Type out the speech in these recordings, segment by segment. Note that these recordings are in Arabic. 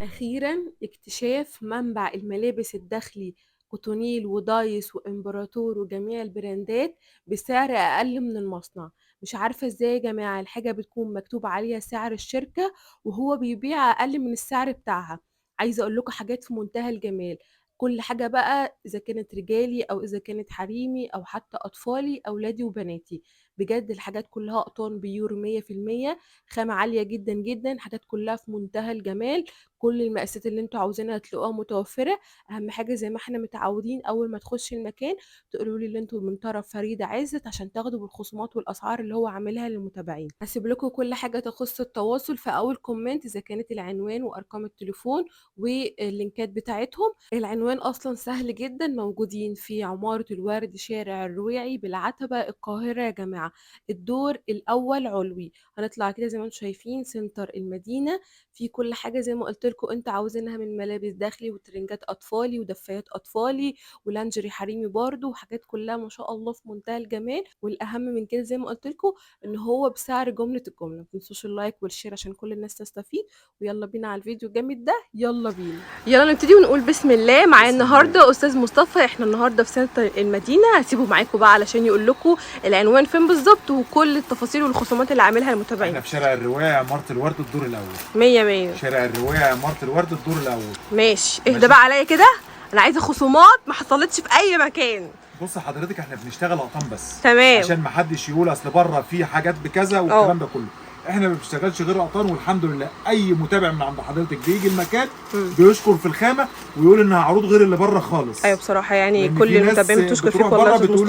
وأخيرا اكتشاف منبع الملابس الداخلي كوتونيل ودايس وإمبراطور وجميع البراندات بسعر أقل من المصنع. مش عارفة ازاي يا جماعة الحاجة بتكون مكتوب عليها سعر الشركة وهو بيبيع أقل من السعر بتاعها. عايزة أقول لكم حاجات في منتهى الجمال. كل حاجة بقى إذا كانت رجالي أو إذا كانت حريمي أو حتى أطفالي أولادي وبناتي. بجد الحاجات كلها قطان بيور 100%. خامة عالية جدا جدا، حاجات كلها في منتهى الجمال. كل المقاسات اللي انتوا عاوزينها هتلاقوها متوفرة. اهم حاجة زي ما احنا متعودين اول ما تخشي المكان تقولوا لي اللي انتوا من طرف فريدة عزت عشان تاخدوا بالخصومات والاسعار اللي هو عاملها للمتابعين. هسيب لكم كل حاجة تخص التواصل في اول كومنت، اذا كانت العنوان وارقام التليفون واللينكات بتاعتهم. العنوان اصلا سهل جدا، موجودين في عمارة الورد شارع الرويعي بالعتبة القاهرة يا جماعة. الدور الاول علوي. هنطلع كده زي ما انتم شايفين سنتر المدينة. في كل حاجة زي ما قلت لكم انت عاوزينها من ملابس داخلي وترنجات اطفالي ودفايات اطفالي ولانجري حريمي برضو، وحاجات كلها ما شاء الله في منتهى الجمال. والاهم من كده زي ما قلت لكم ان هو بسعر جملة الجملة. ما تنسوش اللايك والشير عشان كل الناس تستفيد. ويلا بينا على الفيديو الجامد ده، يلا بينا. يلا نبتدي ونقول بسم الله. معايا النهارده استاذ مصطفى، احنا النهارده في سنتر المدينة. هسيبه معاكم بقى علشان يقول لكم العنوان فين بالظبط وكل التفاصيل والخصومات اللي عاملها للمتابعين. احنا في شارع الرواية عمارة الورد الدور الأول. 100. شارع الرواية عمارة الورد الدور الأول. ماشي، اهدى بقى عليا كده. انا عايزه خصومات ما حصلتش في اي مكان. بص حضرتك احنا بنشتغل قطن بس. تمام. عشان ما حدش يقول اصل بره في حاجات بكذا والكلام ده كله. احنا ما بنشتغلش غير قطن، والحمد لله اي متابع من عند حضرتك بيجي المكان بيشكر في الخامه ويقول انها عروض غير اللي بره خالص. ايوه بصراحه يعني كل المتابعين بتشكر فيك والله بره بتقول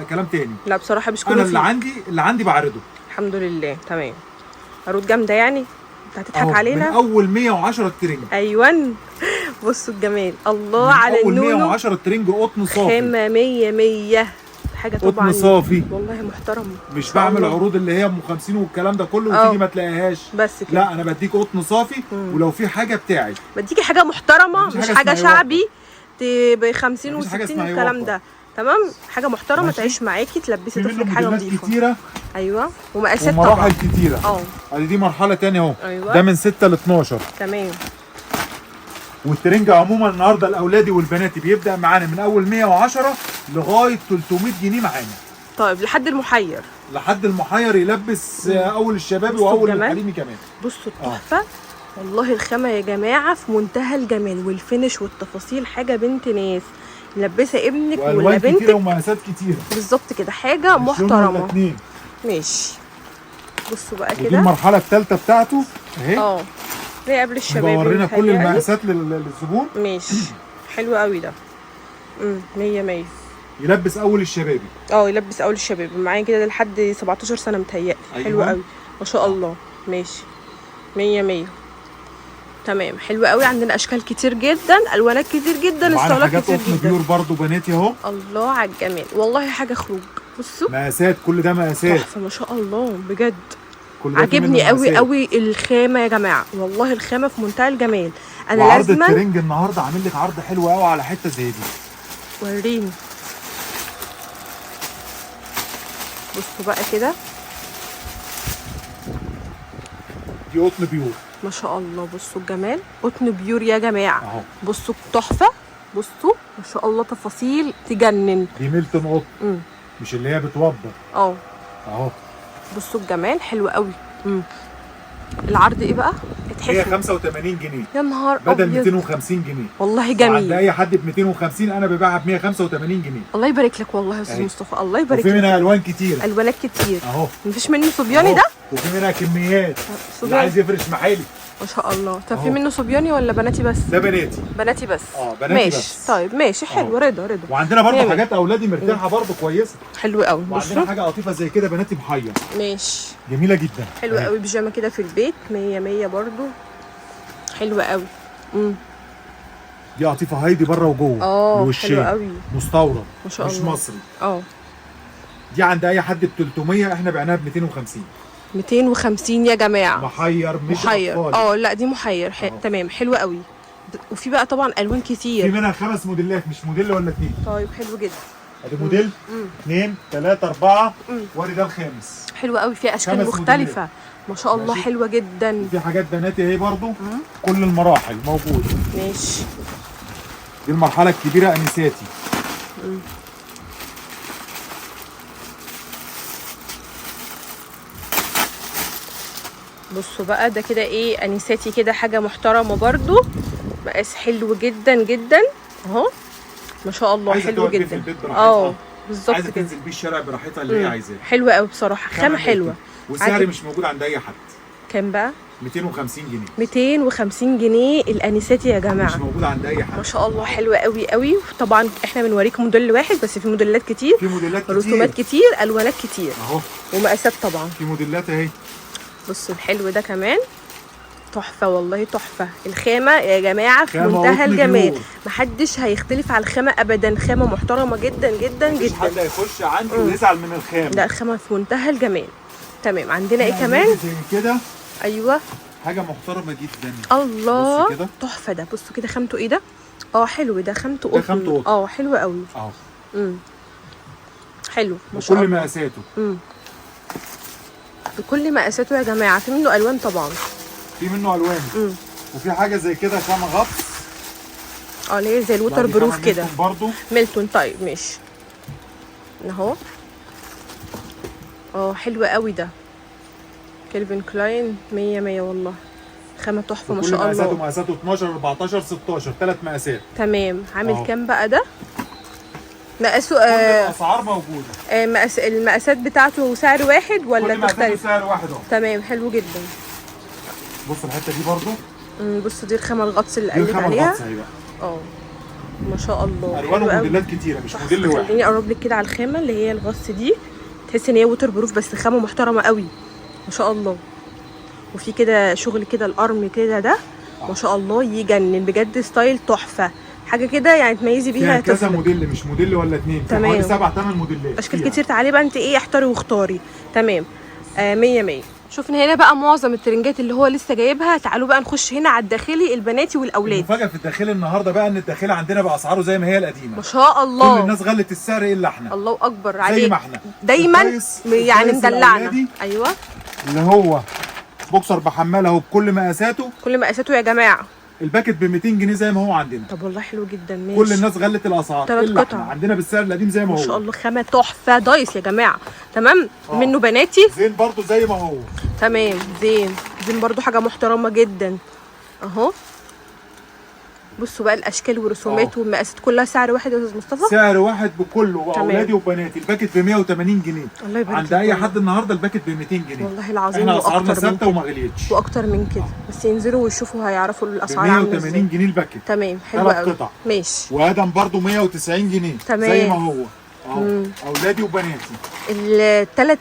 كلام تاني. لا بصراحه بيشكروا انا فيك. اللي عندي بعرضه. الحمد لله تمام. عروض جامده يعني. انت هتضحك علينا؟ من اول 110 الترنج. ايوه بصوا الجمال، الله على النونو. اول 110 الترنج قطن صافي. خامه 100 حاجه طبعا قطن صافي والله محترم. مش بعمل عروض اللي هي ام 50 والكلام ده كله وتيجي ما تلاقيهاش. بس كده. لا انا بديك قطن صافي. ولو في حاجه بتاعي بديكي حاجه محترمه، مش حاجه شعبي ب 50 و60 والكلام ده. تمام، حاجه محترمه تعيش معاكي تلبسي طفلك حاجه نظيفه. كتيره. ايوه ومقاسات طبعا ومراحل كتيره. دي مرحله ثانيه اهو. أيوة. ده من 6 ل 12. تمام. والترنج عموما النهارده الاولادي والبناتي بيبدا معانا من اول 110 لغايه 300 جنيه معانا. طيب لحد المحير. لحد المحير يلبس اول الشبابي واول الحريمي كمان. بصوا التحفه. والله الخامه يا جماعه في منتهى الجمال والفينش والتفاصيل حاجه بنت ناس. ملبسه ابنك ولا بنتك كتيره ومقاسات كتيره بالظبط كده، حاجه محترمه. ماشي. بصوا بقى كده. دي المرحله الثالثه بتاعته اهي. ليه قبل الشباب بورينا كل المقاسات للزبون. ماشي حلو قوي ده. 100. يلبس اول الشبابي. يلبس اول الشباب معايا كده لحد 17 سنه متهيألي. أيوة. حلو قوي ما شاء الله. ماشي 100. تمام حلو قوي. عندنا اشكال كتير جدا، الوانات كتير جدا، استايلات كتير جدا. بيور برضو بناتي اهو. الله على الجمال والله حاجه خروج. بصوا مقاسات، كل ده مقاسات تحفه ما شاء الله بجد. عجبني قوي قوي الخامه يا جماعه، والله الخامه في منتهى الجمال. انا لازم عرض الترنج النهارده عامل لك عرض حلو قوي على حته زي دي. وريني. بصوا بقى كده. دي قطن بيور ما شاء الله. بصوا الجمال، قطن بيور يا جماعه اهو. بصوا التحفه، بصوا ما شاء الله تفاصيل تجنن. دي ميلتون قطن مش اللي هي بتوضب. اهو بصوا الجمال حلو قوي. العرض ايه بقى؟ هي 85 جنيه يا نهار بدل أبيض. 250 جنيه والله جميل. عند اي حد ب 250 انا ببيعها ب 185 جنيه. الله يبارك لك والله يا استاذ مصطفى، الله يبارك لك. وفي منها الوان كتير. الوانات كتير اهو. مفيش منه صبياني ده؟ وفي منها كميات. اللي عايز يفرش محالي ما شاء الله. طب في منه صبياني ولا بناتي بس؟ ده بناتي. بناتي بس. بناتي ماشي بس. طيب ماشي حلو. رضا وعندنا برضه حاجات اولادي مرتاحه برضه كويسه. حلو قوي. وعندنا حاجه لطيفه زي كده بناتي محير. ماشي جميله جدا. حلوه قوي. بيجامه كده في البيت 100 برضه. حلوه قوي. دي قطيفه هايدي بره وجوه. حلوه قوي. مستورد ما شاء الله مش مصري. دي عند اي حد ب 300 احنا بعناها ب 250. 250 يا جماعه. محير مش محير. لا دي محير. تمام حلوه قوي. وفي بقى طبعا الوان كتير. في منها 5 موديلات مش موديل ولا 2. طيب حلو جدا. ادي موديل 2 3 4 وادي ده الخامس. حلو قوي. فيها اشكال مختلفه. ما شاء الله ماشي. حلوه جدا. في حاجات بناتي اهي برضو كل المراحل موجوده. ماشي. دي المرحله الكبيره انساتي. بصوا بقى ده كده ايه انساتي كده، حاجه محترمه برضو، مقاس حلو جدا جدا اهو ما شاء الله. حلو جدا. بالظبط عايزه كده. تنزل بيه الشارع براحتها اللي هي عايزاه. حلوه قوي بصراحه، خامه حلوه. وسعر مش موجود عند اي حد. كام بقى؟ 250 جنيه. 250 جنيه الانساتي يا جماعه، مش موجود عند اي حد. ما شاء الله حلوه قوي قوي. طبعا احنا بنوريكم موديل واحد بس، في موديلات كتير، في موديلات كتير، رسومات كتير، الوانات كتير اهو، ومقاسات طبعا. في موديلات اهي. بصوا الحلو ده كمان تحفه والله تحفه. الخامه يا جماعه في منتهى الجمال، محدش هيختلف على الخامه ابدا، خامه محترمه جدا جدا مفيش جدا. حد هيخش عندي ويزعل من الخامه. لا الخامه في منتهى الجمال. تمام. عندنا ايه كمان؟ زي كده. ايوه حاجه محترمه جدا. الله تحفه. ده بصوا كده خامته ايه ده؟ حلو ده، خامته قطن. حلو قوي اهو. حلو ما شاء الله. بكل مقاساته. بكل مقاساته يا جماعه. في منه الوان طبعا، في منه الوان. وفي حاجه زي كده خامه غطس، اللي هي زي الوتر بروف كده برضو. ميلتون. طيب ماشي اهو. حلو قوي ده، كيلفين كلاين 100 100 والله، خامه تحفه ما شاء الله. كل مقاساته 12 14 16 3 مقاسات. تمام. عامل كام بقى ده؟ مقاسه الاسعار موجوده. المقاسات بتاعته سعر واحد ولا تختلف؟ سعر واحد اهو. تمام حلو جدا. بص الحته دي برضو. بص دي الخامه الغطس اللي قلت عليها. ما شاء الله. الوان وموديلات كتيره مش موديل واحد. خليني اقرب لك كده على الخامه اللي هي الغطس دي، تحس ان هي ووتر بروف بس خامه محترمه قوي ما شاء الله. وفي كده شغل كده الارم كده ده ما شاء الله يجنن بجد، ستايل تحفه، حاجه كده يعني تميزي بيها. كذا موديل مش موديل ولا اتنين، حوالي 7 8 موديلات، اشكال كتير. تعالي بقى انت ايه احتري واختاري. تمام. 100 100. شوفنا هنا بقى معظم الترنجات اللي هو لسه جايبها. تعالوا بقى نخش هنا على الداخلي، البناتي والاولاد. المفاجاه في الداخلي النهارده بقى ان الداخلي عندنا باسعاره زي ما هي القديمه ما شاء الله. كل الناس غلت السعر الا احنا. الله اكبر عليك. زي ما احنا دايما يعني مدلعنا. ايوه اللي هو بوكسر بحماله اهو بكل مقاساته. كل مقاساته يا جماعه. الباكت ب 200 جنيه زي ما هو عندنا. طب والله حلو جدا. ماشي. كل الناس غلت الاسعار 3 قطع عندنا بالسعر القديم زي ما هو. ما شاء الله خامه تحفه دايس يا جماعه. تمام. منه بناتي زين برضو زي ما هو. تمام. زين برضو حاجه محترمه جدا اهو. بصوا بقى الاشكال والرسومات والمقاسات كلها سعر واحد يا استاذ مصطفى. سعر واحد بكله، واولادي وبناتي. الباكت ب 180 جنيه. الله يبارك عند اي حد النهارده الباكت ب 200 جنيه والله العظيم. احنا اسعارنا ثابته وما غليتش، واكتر من كده. بس ينزلوا ويشوفوا هيعرفوا الاسعار عامله ازاي. 180 جنيه الباكت. تمام حلو قوي. 3 قطع. ماشي. وادم برضو 190 جنيه. تمام. زي ما هو اولادي وبناتي. الثلاث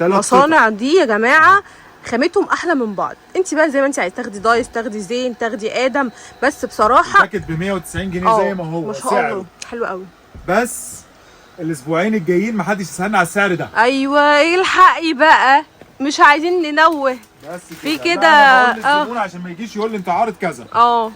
مصانع دي يا جماعه خامتهم احلى من بعض. انت بقى زي ما انت عايزه تاخدي دايس، تاخدي زين، تاخدي ادم، بس بصراحه الباكت ب 190 جنيه زي ما هو. ما شاء الله حلو قوي. بس الاسبوعين الجايين محدش يسالنا على السعر ده. ايوه الحقي بقى، مش عايزين ننوه بس في كده. عشان ما يجيش يقول لي انت عارض كذا.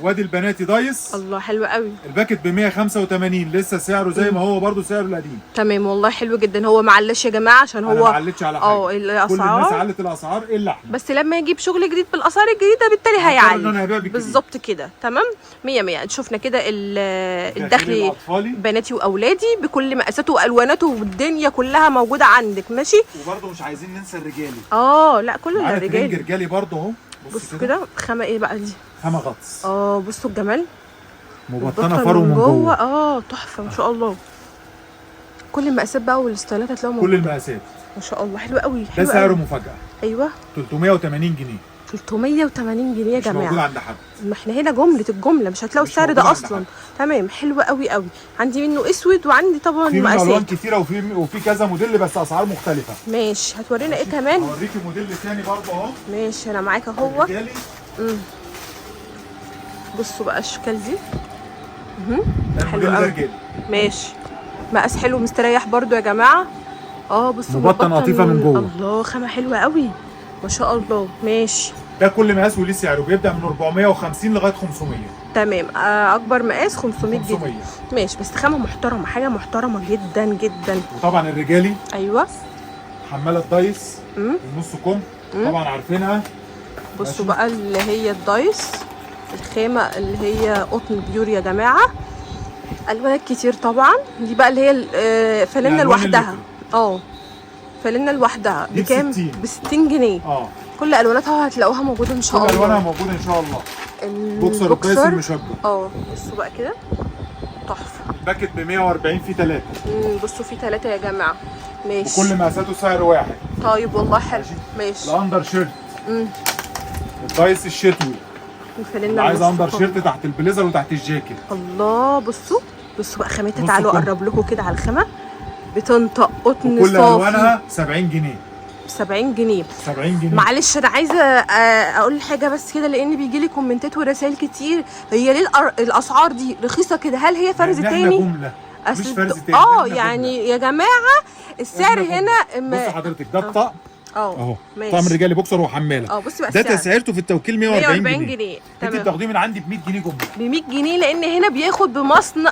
وادي البناتي دايس. الله حلو قوي. الباكت ب 185 لسه سعره زي ما هو برضو سعره القديم. تمام والله حلو جدا. هو معلش يا جماعه عشان هو ما علتش على حاجه. الاسعار كل الناس علت الاسعار الا احنا. بس لما يجيب شغل جديد بالاسعار الجديده بالتالي هيعلي. بالظبط كده. تمام 100 100. شفنا كده الداخلي بناتي واولادي بكل مقاساته والواناته والدنيا كلها موجوده عندك. ماشي. وبرضه مش عايزين ننسى الرجالي. لا كل الرجالي. رجالي برضه اهو. بصوا كده خامه ايه بقى دي؟ خامه غطس. بصوا الجمال، مبطنه فرو من جوه. تحفه ما شاء الله. كل المقاسات بقى والستايلات هتلاقوها كل المقاسات ما شاء الله. حلو قوي. ده سعره مفاجاه. ايوه 380 جنيه. 380 جنيه يا جماعه. مش موجود عند حد. ما احنا هنا الجمله مش هتلاقوا السعر ده اصلا. تمام حلو قوي قوي. عندي منه اسود وعندي طبعا في مقاسات الوان كتيره وفي كذا موديل بس اسعار مختلفه. ماشي. هتورينا ايه كمان؟ هوريكي موديل ثاني برضه اهو. ماشي انا معاك اهو. بصوا بقى الاشكال دي. حلو قوي. ماشي. مقاس حلو مستريح برضو يا جماعه. بصوا مبطن قطيفه من جوه. الله خامه حلوه قوي ما شاء الله. ماشي. ده كل مقاس وليه سعره بيبدا من 450 لغايه 500. تمام. اكبر مقاس 500 جنيه. ماشي. بس خامه محترمه، حاجه محترمه جدا جدا. وطبعا الرجالي. ايوه حماله دايس ونص كم طبعا عارفينها. بصوا بقى اللي هي الدايس، الخامه اللي هي قطن بيور يا جماعه، الوانات كتير طبعا. دي بقى اللي هي فانلة لوحدها. فانلة لوحدها بكام؟ ب 60 جنيه. كل الواناتها هتلاقوها موجوده ان شاء الله. كل الوانها موجوده ان شاء الله. البوكسر الدايس المشبك. بصوا بقى كده تحفه. باكت ب 140 في 3. بصوا في 3 يا جماعه. ماشي. وكل مقاساته سعر واحد. طيب والله حلو. ماشي. الاندر شيرت. الدايس الشتوي. الفانلة عايز اندر شيرت تحت البليزر وتحت الجاكيت. الله. بصوا بقى خامتها. تعالوا اقرب لكم كده على الخامه. بتنطق قطن صافي. كل الوانها 70 جنيه. 70 جنيه. 70 جنيه. معلش انا عايزه اقول حاجه بس كده، لان بيجي لي كومنتات ورسائل كتير، هي ليه الاسعار دي رخيصه كده؟ هل هي فرز تاني؟ احنا جمله مش فرز تاني. يعني جملة. يا جماعه السعر هنا بصي حضرتك ده الطقم اهو طقم رجالي بوكسر وحماله. بصي بقى ده تسعيرته في التوكيل 140 جنيه. انت بتاخديه من عندي ب 100 جنيه جمله. ب 100 جنيه لان هنا بياخد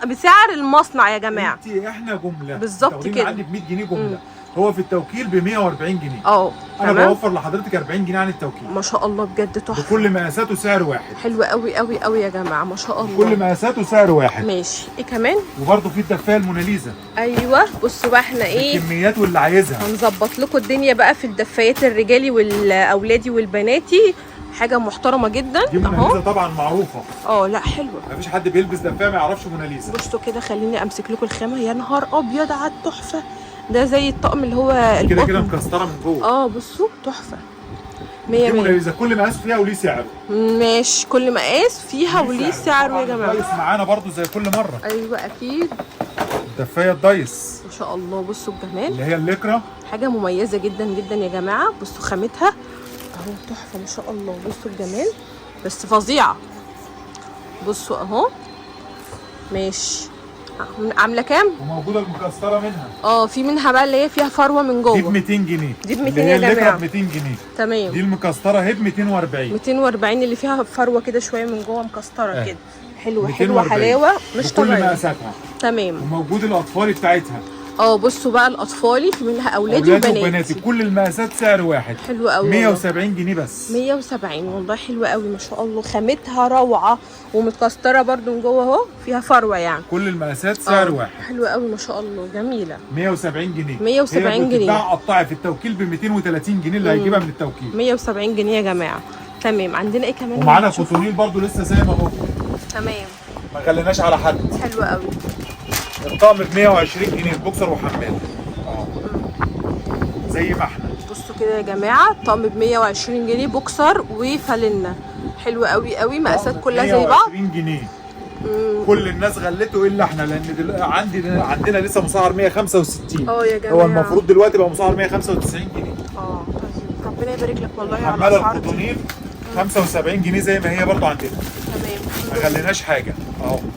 بسعر المصنع يا جماعه. احنا جمله بالظبط كده. من عندي ب 100 جنيه جمله. هو في التوكيل ب 140 جنيه. انا بوفر لحضرتك 40 جنيه عن التوكيل. ما شاء الله بجد تحفه. بكل مقاساته سعر واحد. حلو قوي قوي قوي يا جماعه ما شاء الله. كل مقاساته سعر واحد. ماشي. ايه كمان؟ وبرده في الدفايه الموناليزا. ايوه. بصوا بقى احنا ايه الكميات واللي عايزها هنظبط لكم الدنيا بقى في الدفايات الرجالي والاولادي والبناتي. حاجه محترمه جدا. دي موناليزا طبعا معروفه. لا حلوه. مفيش حد بيلبس دفايه ما يعرفش موناليزا. بصوا كده خليني امسك لكم الخامه. يا نهار ابيض على التحفه. ده زي الطقم اللي هو كده مكسره من جوه. بصوا تحفه. 100 موناليزا. كل مقاس فيها وليه سعره. ماشي. كل مقاس فيها وليه سعره يا جماعه. الدايس معانا برضو زي كل مره. ايوه اكيد. الدفايه الدايس ما شاء الله. بصوا الجمال. اللي هي الليكرا. حاجه مميزه جدا جدا يا جماعه. بصوا خامتها اهو تحفه ما شاء الله. بصوا الجمال بس فظيعه. بصوا اهو. ماشي. عامله كام؟ وموجوده المكسره منها. في منها بقى اللي هي فيها فروه من جوه. دي ب 200 جنيه. دي ب 200 يا جماعه. الليكرا ب 200 جنيه. تمام. دي المكسره اهي ب 240. 240 اللي فيها فروه كده شويه من جوه مكسره كده. حلوه حلاوه مش طبيعيه. كل مقاساتها. تمام. وموجود الاطفال بتاعتها. بصوا بقى الاطفالي في منها اولادي وبناتي. كل المقاسات سعر واحد. حلو قوي. 170 جنيه بس. 170 والله حلوه قوي ما شاء الله. خامتها روعه ومتكسره برده من جوه اهو فيها فروه يعني. كل المقاسات سعر واحد. حلوه قوي ما شاء الله. جميله. 170 جنيه. 170 جنيه. بتتباع قطعي في التوكيل ب 230 جنيه اللي هيجيبها من التوكيل. 170 جنيه يا جماعه. تمام. عندنا ايه كمان؟ ومعانا كوتونيل برده لسه زي ما هو. تمام. ما خليناش على حد. حلو قوي. الطقم ب 120 جنيه البوكسر وحمال. زي ما احنا. بصوا كده يا جماعه الطقم ب 120 جنيه بوكسر وفالنه. حلو قوي قوي. مقاسات كلها زي بعض. 120 جنيه. كل الناس غلته الا احنا لان عندنا لسه مسعر 165. يا جماعه. هو المفروض دلوقتي بقى مسعر 195 جنيه. طيب ربنا يبارك لك والله على حماله الكوتونيل 75 جنيه زي ما هي برضه عندنا. تمام. ما خليناش حاجه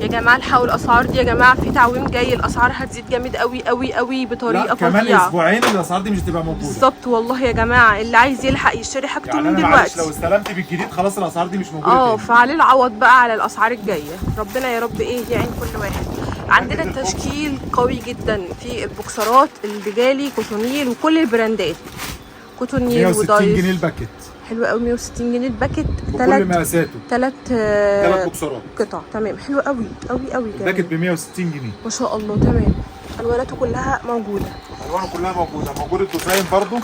يا جماعه الحقوا الاسعار دي يا جماعه. في تعويم جاي. الاسعار هتزيد جامد قوي قوي قوي بطريقه فظيعه. كمان اسبوعين الاسعار دي مش هتبقى موجوده. بالظبط والله يا جماعه. اللي عايز يلحق يشتري حاجته يعني من أنا دلوقتي. لو استلمت بالجديد خلاص الاسعار دي مش موجوده. فعليه العوض بقى على الاسعار الجايه. ربنا يا رب يعين كل واحد. عندنا التشكيل قوي جدا في البوكسرات الرجالي كوتونيل وكل البراندات. كوتونيل ودايس. 160 جنيه الباكت. حلو قوي. 160 جنيه الباكت. بكل مقاساته. ثلاث بوكسرات قطع. تمام. حلو قوي قوي قوي. الباكت ب 160 جنيه ما شاء الله. تمام. الواناته كلها موجوده. الوانه كلها موجود الديزاين برضو.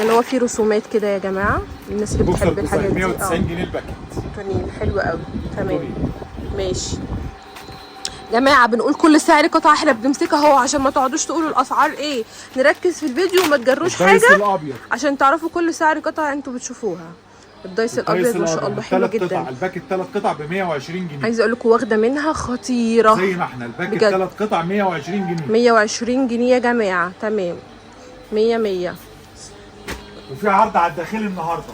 اللي هو فيه رسومات كده يا جماعه. الناس اللي بتحب الحاجات دي. 190 جنيه الباكت. كوتونيل. حلو قوي. تمام. ماشي. جماعه بنقول كل سعر قطعه احنا بنمسكها اهو عشان ما تقعدوش تقولوا الاسعار ايه. نركز في الفيديو وما تجروش حاجه الأبيض. عشان تعرفوا كل سعر قطعه انتوا بتشوفوها. الدايس الابيض ما شاء الله حلو جدا. قطع. الباكت 3 قطع ب 120 جنيه. عايزه اقول لكم واخده منها خطيره زي ما احنا. الباكت 3 قطع 120 جنيه. 120 جنيه يا جماعه. تمام. 100. وفي عرض على الداخلي النهارده.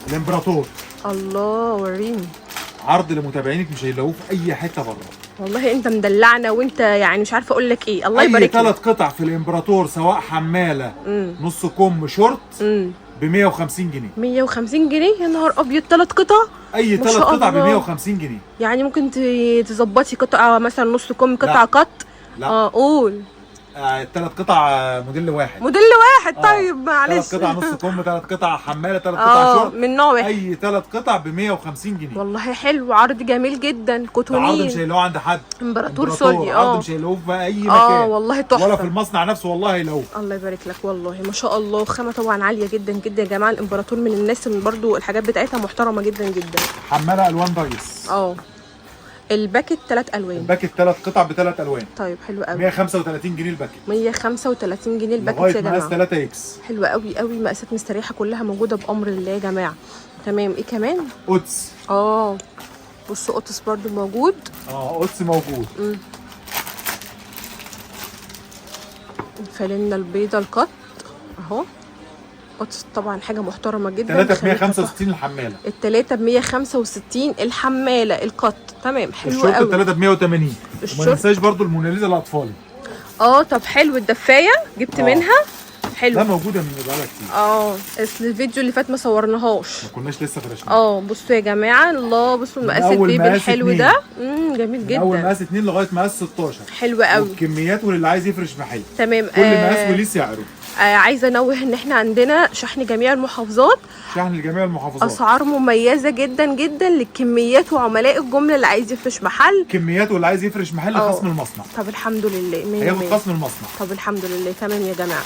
الامبراطور. الله وريني. عرض لمتابعينك مش هيلاقوه في اي حته بره. والله انت مدلعنا وانت يعني مش عارفه اقول لك ايه. الله يبارك لك. 3 قطع في الامبراطور سواء حماله نص كم شورت ب 150 جنيه. 150 جنيه يا نهار ابيض. 3 قطع. اي 3 قطع ب 150 جنيه. يعني ممكن تظبطي قطعه مثلا نص كم قطعه قط. لا. قول. 3 قطع موديل واحد. موديل واحد طيب معلش. 3 قطع نص كم، 3 قطع حماله، 3 قطع شورت من نوع واحد. اي 3 قطع ب 150 جنيه. والله حلو، عرض جميل جدا. كوتونيل عرض مش هيلاقوه عند حد. امبراطور سوري. عرض مش هيلاقوه في اي مكان. والله تحفه. ولا في المصنع نفسه والله هيلاقوه. الله يبارك لك والله ما شاء الله. خامه طبعا عاليه جدا جدا يا جماعه. الامبراطور من الناس اللي برده الحاجات بتاعتها محترمه جدا جدا. حماله الوان دايس. الباكت 3 الوان. الباكت 3 قطع ب3 الوان. طيب حلو قوي. 135 جنيه الباكت. 135 جنيه الباكت يا جماعه. مقاس 3 اكس. حلوه قوي قوي. مقاسات مستريحه كلها موجوده بامر الله يا جماعه. تمام. ايه كمان؟ قدس. بصوا قدس برده موجود. قدس موجود. الفانلة البيضه القط اهو. قدس طبعا حاجه محترمه جدا. 3 ب 165 الحماله. التلاته ب 165 الحماله القط. تمام حلو قوي. الشورت 3 ب 180. وما ننساش برده الموناليزا الاطفالي. طب حلو. الدفايه جبت منها. حلو. ده موجوده من بقالها كتير. اصل الفيديو اللي فات ما صورناهاش، ما كناش لسه فرشنا. بصوا يا جماعه الله. بصوا المقاس البيبي الحلو ده. جميل جدا. اول مقاس 2 لغايه مقاس 16. حلو قوي. والكميات واللي عايز يفرش محل. تمام. كل مقاس وليه سعره. عايزه انوه ان احنا عندنا شحن جميع المحافظات. شحن لجميع المحافظات. اسعار مميزه جدا جدا للكميات وعملاء الجمله اللي عايز يفرش محل. كميات واللي عايز يفرش محل خصم المصنع. طب الحمد لله. هياخد خصم المصنع. طب الحمد لله. تمام يا جماعه.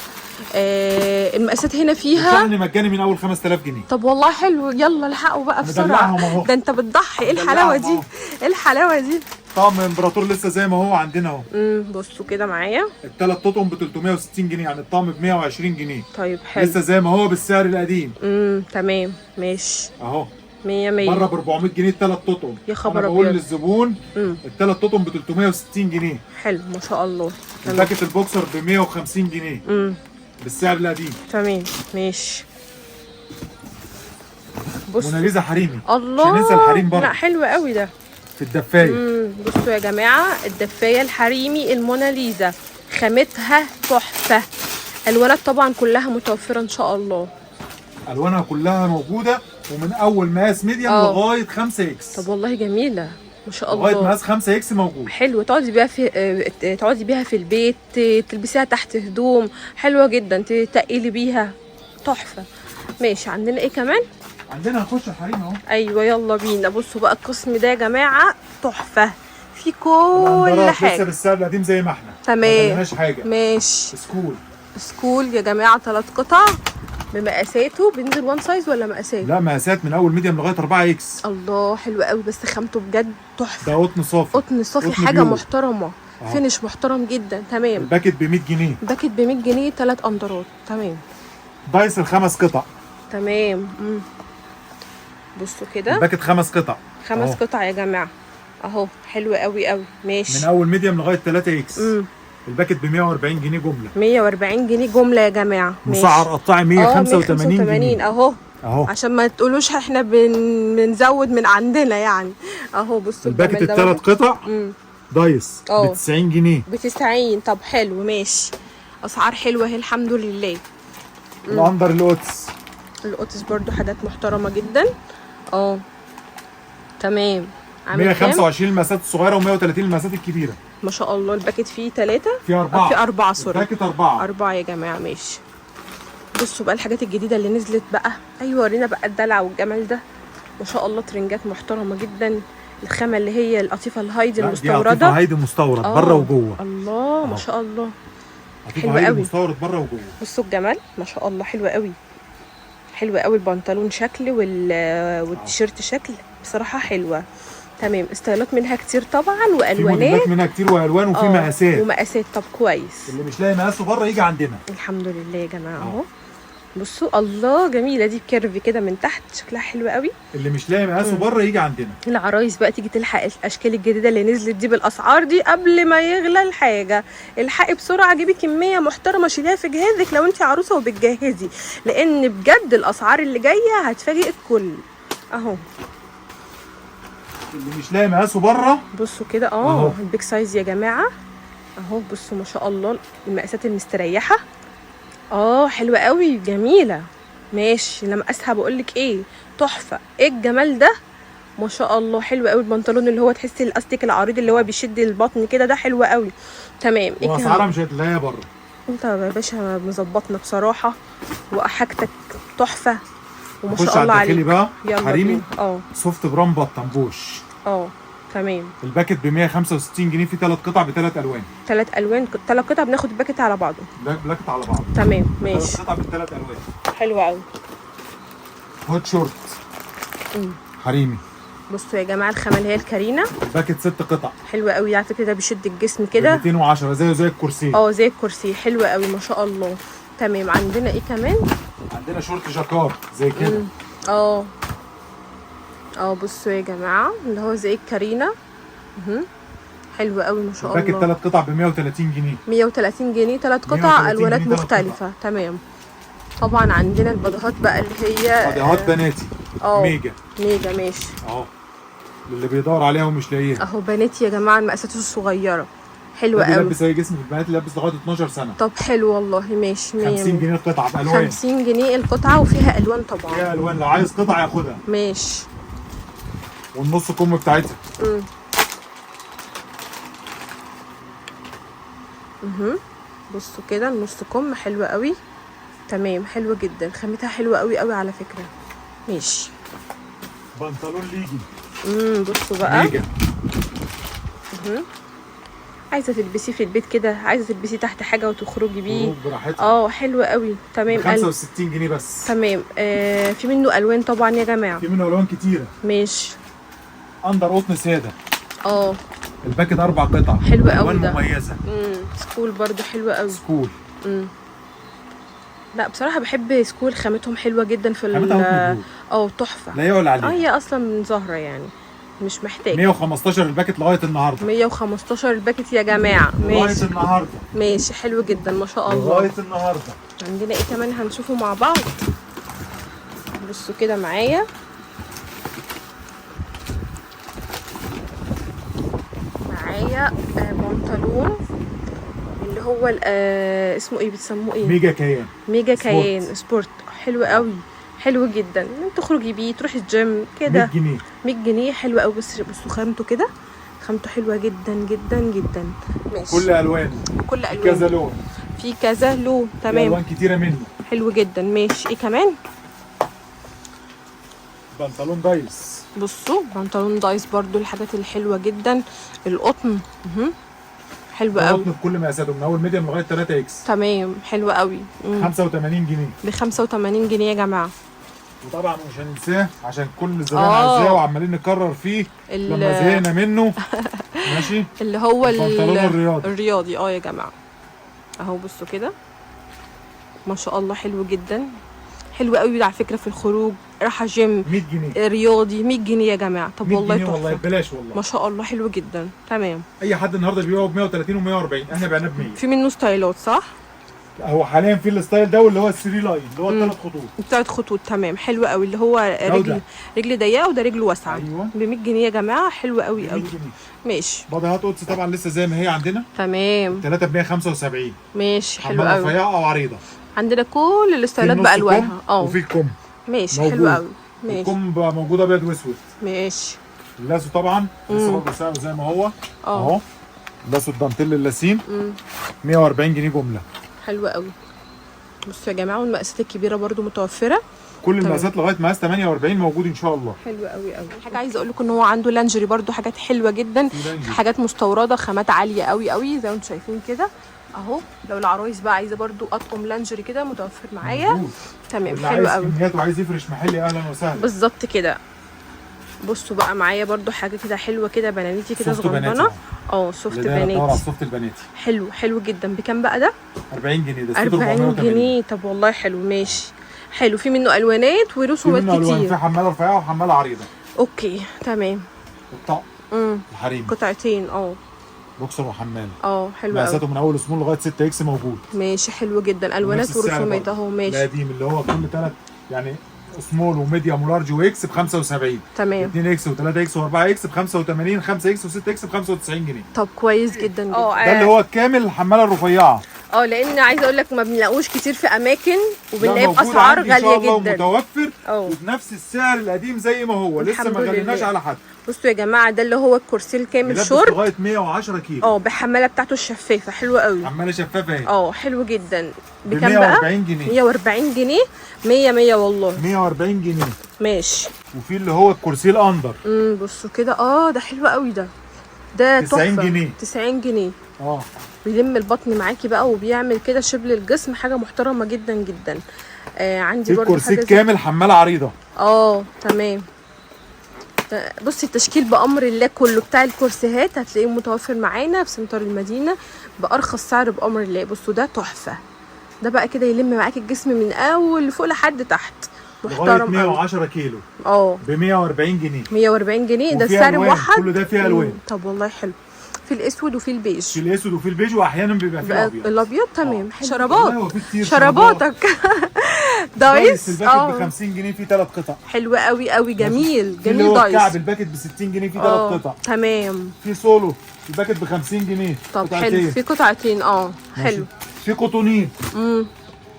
المقاسات هنا فيها شحن مجاني من اول 5000 جنيه. طب والله حلو. يلا الحقوا بقى بسرعه. ده انت بتضحي. ايه الحلاوه دي؟ ايه الحلاوه دي؟ طقم امبراطور لسه زي ما هو عندنا اهو. بصوا كده معايا. ال3 تطقم ب 360 جنيه، يعني الطقم ب 120 جنيه. طيب حلو. لسه زي ما هو بالسعر القديم. تمام ماشي. اهو 100 100. بره ب 400 جنيه ال3 تطقم. يا خبر ابيض. انا بقول للزبون ال3 تطقم ب 360 جنيه. حلو ما شاء الله. الباكت البوكسر ب 150 جنيه. بالسعر القديم. تمام ماشي. بصوا موناليزا حريمي. الله. مش هننسى الحريم برضه. لا حلو قوي ده. في الدفايه. بصوا يا جماعه الدفايه الحريمي الموناليزا خامتها تحفه. الوانات طبعا كلها متوفره ان شاء الله. الوانها كلها موجوده ومن اول مقاس ميديم لغايه 5 اكس. طب والله جميله ما شاء الله. لغايه مقاس 5 اكس موجود. حلو. تقعدي بيها في البيت، تلبسيها تحت هدوم. حلوه جدا. تقيلي بيها. تحفه. ماشي. عندنا ايه كمان؟ عندنا هنخش الحريم اهو. ايوه يلا بينا. بصوا بقى القسم ده يا جماعه تحفه في كل حاجه. لسه بالسعر القديم زي ما احنا. تمام. ما قلناش حاجه. ماشي. سكول يا جماعه 3 قطع بمقاساته. بينزل 1 سايز ولا مقاسات؟ لا مقاسات من اول ميديم لغايه 4 اكس. الله حلو قوي. بس خامته بجد تحفه. ده قطن صافي. قطن صافي. حاجه محترمه. فينش محترم جدا. تمام. الباكت ب 100 جنيه. الباكت ب 100 جنيه 3 اندرات. تمام. دايس ال5 قطع. تمام. بصوا كده. الباكت 5 قطع. 5 قطع يا جماعه اهو. حلو قوي قوي. ماشي. من اول ميديم لغايه 3 اكس. الباكت ب 140 جنيه جمله. 140 جنيه جمله يا جماعه. مسعر قطاعي 185 جنيه اهو. عشان ما تقولوش احنا بنزود من عندنا يعني. اهو بصوا الباكت ال3 قطع دايس ب 90 جنيه. ب 90. طب حلو ماشي. اسعار حلوه اهي الحمد لله. الاندر القدس برضو حاجات محترمه جدا. تمام. 125 المقاسات الصغيره و130 المقاسات الكبيره. ما شاء الله. الباكت فيه 3. فيه 4. في 4 سوري. الباكت 4 يا جماعه. ماشي. بصوا بقى الحاجات الجديده اللي نزلت بقى. ايوه ورينا بقى الدلع والجمال ده. ما شاء الله. ترنجات محترمه جدا. الخامه اللي هي القطيفه الهايدي المستورده. قطيفه هايدي مستورد بره وجوه. الله ما شاء الله. حلو قوي. مستورد بره وجوه. بصوا الجمال ما شاء الله. حلوه قوي. حلوه قوي. البنطلون شكل والتيشيرت شكل بصراحه حلوه. تمام. استايلات منها كتير طبعا والوانات. منها كتير والوان وفي مقاسات. طب كويس. اللي مش لاقي مقاسه بره يجي عندنا. الحمد لله يا جماعه اهو. بصوا الله جميله دي بكيرف كده من تحت شكلها حلو قوي. اللي مش لاقي مقاسه بره يجي عندنا. العرايس بقى تيجي تلحق الاشكال الجديده اللي نزلت دي بالاسعار دي قبل ما يغلى الحاجه. الحقي بسرعه جيبي كميه محترمه شيليها في جهازك لو انت عروسه وبتجهزي، لان بجد الاسعار اللي جايه هتفاجئ الكل اهو. اللي مش لاقي مقاسه بره بصوا كده البيك سايز يا جماعه اهو. بصوا ما شاء الله المقاسات المستريحه حلوه قوي جميله. ماشي. لما مقاسها بقول لك ايه تحفه. ايه الجمال ده. ما شاء الله حلو قوي البنطلون اللي هو تحسي الاستيك العريض اللي هو بيشد البطن كده، ده حلو قوي. تمام. ايه واسعارها كمان؟ مش هتلاقيها بره. انت يا باشا مظبطنا بصراحه، وحاجتك تحفه وما نخش شاء على الله الداخلي عليك. بقى يلا حريمي. بينا. سوفت برام بطنبوش. تمام. الباكت ب 165 جنيه، في 3 قطع ب3 الوان. 3 الوان، 3 قطع بناخد الباكت على بعضه. باكت على بعض. تمام ماشي. 3 قطع ب3 الوان. حلو قوي. هوت شورت حريمي. بصوا يا جماعه الخامه اللي هي الكارينا، باكت 6 قطع. حلو قوي على فكره، ده بيشد الجسم كده. 210 زي الكرسي. زي الكرسي، حلو قوي ما شاء الله. تمام. عندنا ايه كمان؟ عندنا شورت جاكار زي كده. بصوا يا جماعه اللي هو زي الكارينا. حلو قوي ما شاء الله. باكت 3 قطع ب 130 جنيه. 130 جنيه 3 قطع 130 الوانات جنيه 3 مختلفه. قطع. تمام. طبعا عندنا البدهات بقى اللي هي بدهات بناتي. ميجا ماشي اهو، اللي بيدور عليها ومش لاقيها. اهو بناتي يا جماعه المقاسات الصغيره، حلوه قوي. بيلبس اي جسم في البنات، اللي لابس لغايه 12 سنه. طب حلو والله ماشي. 50 جنيه القطعه بالوان. 50 جنيه القطعه وفيها الوان طبعا. فيها الوان، لو عايز قطعه ياخدها. ماشي. والنص كم بتاعتها. بصوا كده النص كم حلوه قوي. تمام حلوه جدا، خامتها حلوه قوي قوي على فكره. ماشي. بنطلون ليجي. بصوا بقى. ميجا. عايزه تلبسيه في البيت كده، عايزه تلبسيه تحت حاجه وتخرجي بيه. خروج براحتها. حلو قوي. تمام. 65 جنيه بس. تمام. في منه الوان طبعا يا جماعه. في منه الوان كتيره. ماشي. اندر قطن ساده. الباكت 4 قطع. حلو قوي ده. مميزه. سكول برضو حلوه قوي. سكول. لا بصراحه بحب سكول، خامتهم حلوه جدا في تحفه. لا يعلى عليها. هي اصلا من زهره يعني مش محتاج. 115 الباكت لغايه النهارده. 115 الباكت يا جماعه. ماشي لغايه النهارده. ماشي حلو جدا ما شاء الله. لغايه النهارده. عندنا ايه كمان هنشوفه مع بعض. بصوا كده معايا. بنطلون اللي هو اسمه ايه، بتسموه ايه؟ ميجا كيان. ميجا كيان سبورت. حلو قوي، حلو جدا. تخرجي بيه تروحي الجيم كده. 100 جنيه. 100 جنيه حلو قوي. بصوا خامته كده، خامته حلوه جدا جدا جدا. ماشي. كل الوانه. كل الوان. كذا لون. في كذا لون. تمام. الوان كتيره منه. حلو جدا. ماشي. ايه كمان؟ بنطلون دايس. بصوا بنطلون دايس برضو الحاجات الحلوه جدا. القطن حلو قوي. القطن بكل مقاساته من اول ميديم لغايه 3 اكس. تمام حلو قوي. 85 جنيه. ب 85 جنيه يا جماعه. وطبعا مش هننساه عشان كل الزبائن عايزاه وعمالين نكرر فيه لما زهقنا منه. ماشي. اللي هو البنطلون الرياضي يا جماعه اهو. بصوا كده ما شاء الله حلو جدا، حلو قوي على فكره في الخروج، رايحه جيم 100 جنيه رياضي. 100 جنيه يا جماعه. طب والله تحفه والله ببلاش والله ما شاء الله حلو جدا. تمام. اي حد النهارده بيبيعه ب 130 و140، احنا بعناه ب 100. في منه ستايلات صح؟ هو حاليا في الستايل ده واللي هو الثري لاين اللي هو الثلاث خطوط. 3 خطوط. تمام حلو قوي. اللي هو رجل ضيقه وده رجله واسعه. ايوه. ب 100 جنيه يا جماعه. حلو قوي قوي. ماشي. بدهات قدس طبعا لسه زي ما هي عندنا. تمام. 3 ب 175. ماشي حلو قوي. رفيعه او عريضه. عندنا كل الستايلات بالوانها. وفي الكم. ماشي موجود. حلو قوي. ماشي. الكم بقى موجود ابيض واسود. ماشي. اللاسو طبعا لسه برضه سعره زي ما هو اهو. اللاسو الدانتيل اللاسين 140 جنيه جمله. حلو قوي. بصوا يا جماعه والمقاسات الكبيره برضو متوفره. كل المقاسات لغايه مقاس 48 موجود ان شاء الله. حلو قوي قوي. حاجه عايزه اقول لكم ان هو عنده لانجري برضو، حاجات حلوه جدا، حاجات مستورده، خامات عاليه قوي قوي زي ما انتم شايفين كده اهو. لو العرايس بقى عايزه برضو اطقم لانجري كده متوفر معايا. تمام حلو قوي. عايز وعايز يفرش محلي اهلا وسهلا. بالظبط كده. بصوا بقى معايا برضو حاجه كده حلوه كده بنانيتي كده صغننه. سوفت بناتي. سوفت البناتي. حلو جدا. بكام بقى ده؟ 40 جنيه. ده 40 جنيه. طب والله حلو. ماشي حلو. في منه الوانات ورسومات كتير. في حماله رفيعه وحماله عريضه. اوكي تمام. الطقم الحريمي قطعتين بوكسر وحمال. حلو قوي. مقاساته من اول سمول لغايه 6 اكس موجود. ماشي حلو جدا. الوانات ورسومات اهو. ماشي. القديم اللي هو كل 3 يعني سمول وميديوم ولارج واكس ب 75. تمام. 2 اكس و3 اكس و4 اكس ب 85. 5 اكس و6 اكس ب 95 جنيه. طب كويس جدا جدا. ده اللي هو الكامل الحماله الرفيعه. لان عايزه اقول لك ما بنلاقوش كتير في اماكن لا، وبنلاقيه موجود باسعار عندي إن شاء غاليه الله جدا. ومتوفر اه. وبنفس السعر القديم زي ما هو، لسه الحمد ما غليناش لله. على حد. بصوا يا جماعه ده اللي هو الكرسي الكامل يلبس شورت. لغايه 110 كيلو. بحماله بتاعته الشفافه حلوه قوي. عماله شفافه اهي. حلو جدا. ب بكام 140 بقى؟ جنيه. 140 جنيه. 100 والله. 140 جنيه. ماشي. وفي اللي هو الكرسي الاندر. بصوا كده. ده حلو قوي ده 90 تحفه. جنيه. 90 جنيه. اه. بيلم البطن معاكي بقى وبيعمل كده شبل الجسم، حاجه محترمه جدا جدا. عندي في برضو الكرسي حاجه الكامل حماله عريضه. تمام. بصي التشكيل بامر الله كله بتاع الكرسيهات هتلاقيه متوفر معانا في سنتر المدينه بارخص سعر بامر الله. بصوا ده تحفه. ده بقى كده يلم معاكي الجسم من اول لفوق لحد تحت، لغايه محترم 110 كيلو. ب 140 جنيه. 140 جنيه. ده وفيه السعر ألوان. موحد. كل ده فيه الوان. طب والله حلو. في الاسود وفي البيج. في الاسود وفي البيج، واحيانا بيبقى فيه الابيض. الابيض تمام. والله هو فيه كتير شراباتك. دايس. الباكت ب 50 جنيه فيه 3 قطع. حلو قوي جميل في اللي جميل. هو دايس الكعب الباكت ب 60 جنيه فيه 3 قطع. تمام. في سولو الباكت ب 50 جنيه. طب قطعتين. حلو. في قطعتين. حلو. في قطنين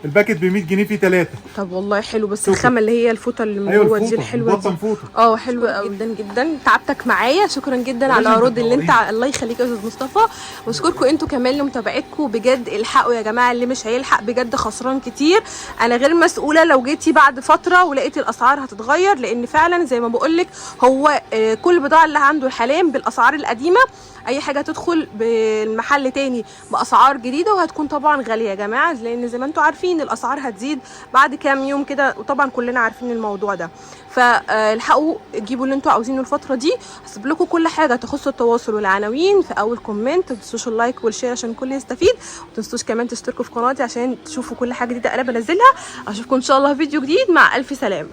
الباكت ب 100 جنيه فيه 3. طب والله حلو. بس شكرا. الخامه اللي هي الفوطه اللي من ايوه جوه دي الفوطه الحلوه دي. فوطه. حلوه قوي جدا جدا. تعبتك معايا. شكرا جدا على انت العروض اللي انت تنوريني. الله يخليك يا استاذ مصطفى. واشكركم انتوا كمان لمتابعتكم بجد. الحقوا يا جماعه، اللي مش هيلحق بجد خسران كتير. انا غير مسؤوله لو جيتي بعد فتره ولقيت الاسعار هتتغير، لان فعلا زي ما بقول لك هو كل البضاعه اللي عنده حاليا بالاسعار القديمه. اي حاجه تدخل بالمحل تاني باسعار جديده وهتكون طبعا غاليه يا جماعه، لان زي ما انتم عارفين الاسعار هتزيد بعد كام يوم كده، وطبعا كلنا عارفين الموضوع ده. فالحقوا جيبوا اللي انتوا عاوزينه الفتره دي. هسيب لكم كل حاجه تخص التواصل والعناوين في اول كومنت. ما تنسوش اللايك والشير عشان الكل يستفيد. وما تنسوش كمان تشتركوا في قناتي عشان تشوفوا كل حاجه جديده انا بنزلها. اشوفكم ان شاء الله في فيديو جديد. مع الف سلامه.